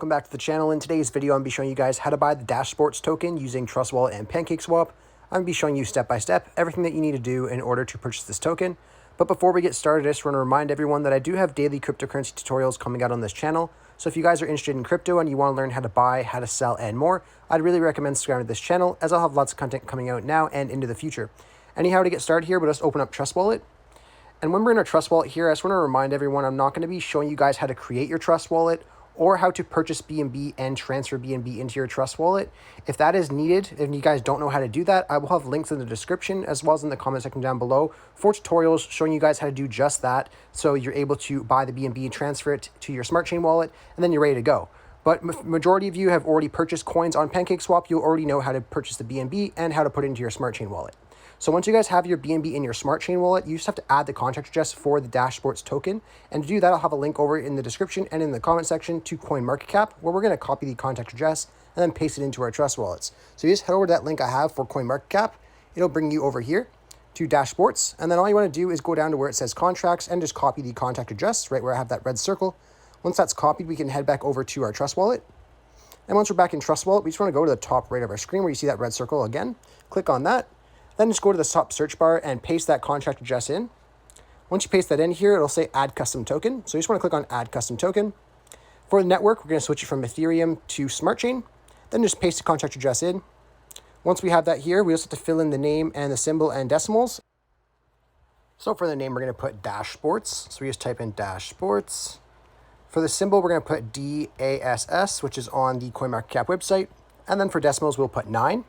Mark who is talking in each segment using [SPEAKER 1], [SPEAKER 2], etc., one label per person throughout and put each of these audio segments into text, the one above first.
[SPEAKER 1] welcome back to the channel. In today's video, I'm going to be showing you guys how to buy the Dash Sports token using Trust Wallet and PancakeSwap. I'm going to be showing you step by step everything that you need to do in order to purchase this token. But before we get started, I just want to remind everyone that I do have daily cryptocurrency tutorials coming out on this channel. So if you guys are interested in crypto and you want to learn how to buy, how to sell, and more, I'd really recommend subscribing to this channel, as I'll have lots of content coming out now and into the future. Anyhow, to get started here, we'll just open up Trust Wallet. And when we're in our Trust Wallet here, I just want to remind everyone I'm not going to be showing you guys how to create your Trust Wallet or how to purchase BNB and transfer BNB into your Trust Wallet. If that is needed, if you guys don't know how to do that, I will have links in the description as well as in the comment section down below for tutorials showing you guys how to do just that. So you're able to buy the BNB and transfer it to your Smart Chain wallet, and then you're ready to go. But majority of you have already purchased coins on PancakeSwap. You'll already know how to purchase the BNB and how to put it into your Smart Chain wallet. So once you guys have your BNB in your Smart Chain wallet, you just have to add the contract address for the Dash Sports token. And to do that, I'll have a link over in the description and in the comment section to CoinMarketCap, where we're going to copy the contract address and then paste it into our Trust Wallets. So you just head over to that link I have for CoinMarketCap. It'll bring you over here to Dash Sports. And then all you want to do is go down to where it says contracts and just copy the contract address right where I have that red circle. Once that's copied, we can head back over to our Trust Wallet. And once we're back in Trust Wallet, we just want to go to the top right of our screen where you see that red circle again. Click on that. Then just go to the top search bar and paste that contract address in. Once you paste that in here, it'll say add custom token. So you just want to click on add custom token. For the network, we're going to switch it from Ethereum to Smart Chain. Then just paste the contract address in. Once we have that here, we just have to fill in the name and the symbol and decimals. So for the name, we're going to put Dash Sports. So we just type in Dash Sports. For the symbol, we're going to put DASS, which is on the CoinMarketCap website. And then for decimals, we'll put 9.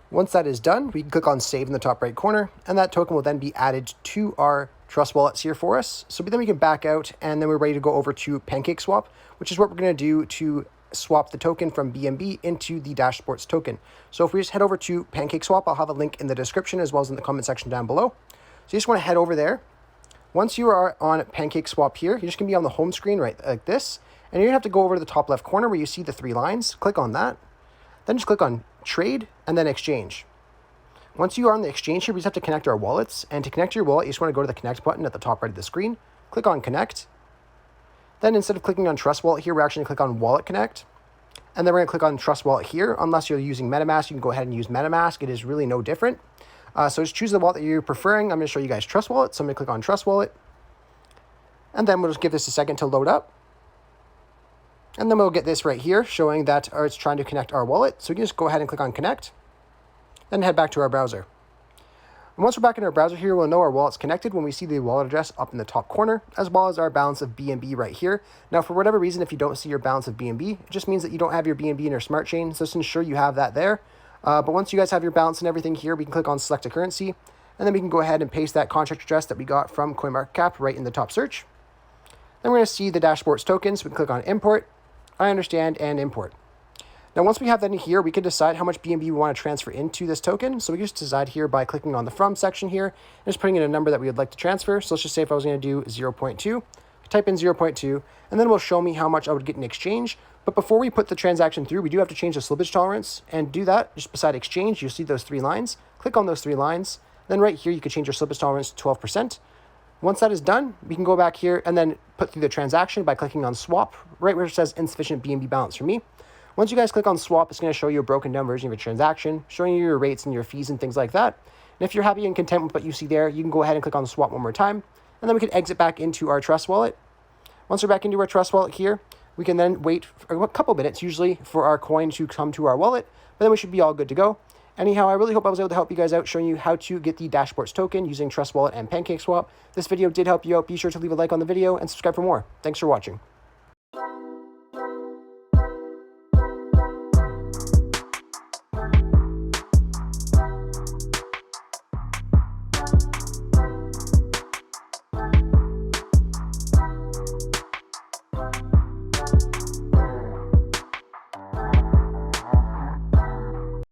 [SPEAKER 1] Once that is done, we can click on save in the top right corner, and that token will then be added to our Trust Wallets here for us. So then we can back out, and then we're ready to go over to PancakeSwap, which is what we're going to do to swap the token from BNB into the Dash Sports token. So if we just head over to PancakeSwap, I'll have a link in the description as well as in the comment section down below. So you just want to head over there. Once you are on PancakeSwap here, you're just going to be on the home screen right like this, and you're going to have to go over to the top left corner where you see the 3 lines. Click on that. Then just click on trade and then exchange. Once you are on the exchange here, we just have to connect our wallets. And to connect your wallet, you just want to go to the connect button at the top right of the screen. Click on connect. Then instead of clicking on Trust Wallet here, we're actually going to click on Wallet Connect. And then we're going to click on Trust Wallet here. Unless you're using MetaMask, you can go ahead and use MetaMask. It is really no different. So just choose the wallet that you're preferring. I'm going to show you guys Trust Wallet. So I'm going to click on Trust Wallet. And then we'll just give this a second to load up. And then we'll get this right here showing that it's trying to connect our wallet. So we can just go ahead and click on connect, then head back to our browser. And once we're back in our browser here, we'll know our wallet's connected when we see the wallet address up in the top corner, as well as our balance of BNB right here. Now, for whatever reason, if you don't see your balance of BNB, it just means that you don't have your BNB in your Smart Chain. So just ensure you have that there. But once you guys have your balance and everything here, we can click on select a currency, and then we can go ahead and paste that contract address that we got from CoinMarketCap right in the top search. Then we're going to see the Dash Sports token, so we can click on import. I understand, and import. Now, once we have that in here, we can decide how much BNB we want to transfer into this token. So we can just decide here by clicking on the from section here and just putting in a number that we would like to transfer. So let's just say if I was going to do 0.2, type in 0.2, and then it will show me how much I would get in exchange. But before we put the transaction through, we do have to change the slippage tolerance, and do that just beside exchange. You'll see those 3 lines. Click on those 3 lines. Then right here, you can change your slippage tolerance to 12%. Once that is done, we can go back here and then put through the transaction by clicking on swap, right where it says insufficient BNB balance for me. Once you guys click on swap, it's going to show you a broken down version of your transaction, showing you your rates and your fees and things like that. And if you're happy and content with what you see there, you can go ahead and click on swap one more time, and then we can exit back into our Trust Wallet. Once we're back into our Trust Wallet here, we can then wait for a couple minutes usually for our coin to come to our wallet, but then we should be all good to go. Anyhow, I really hope I was able to help you guys out showing you how to get the Dash Sports token using Trust Wallet and PancakeSwap. This video did help you out. Be sure to leave a like on the video and subscribe for more. Thanks for watching.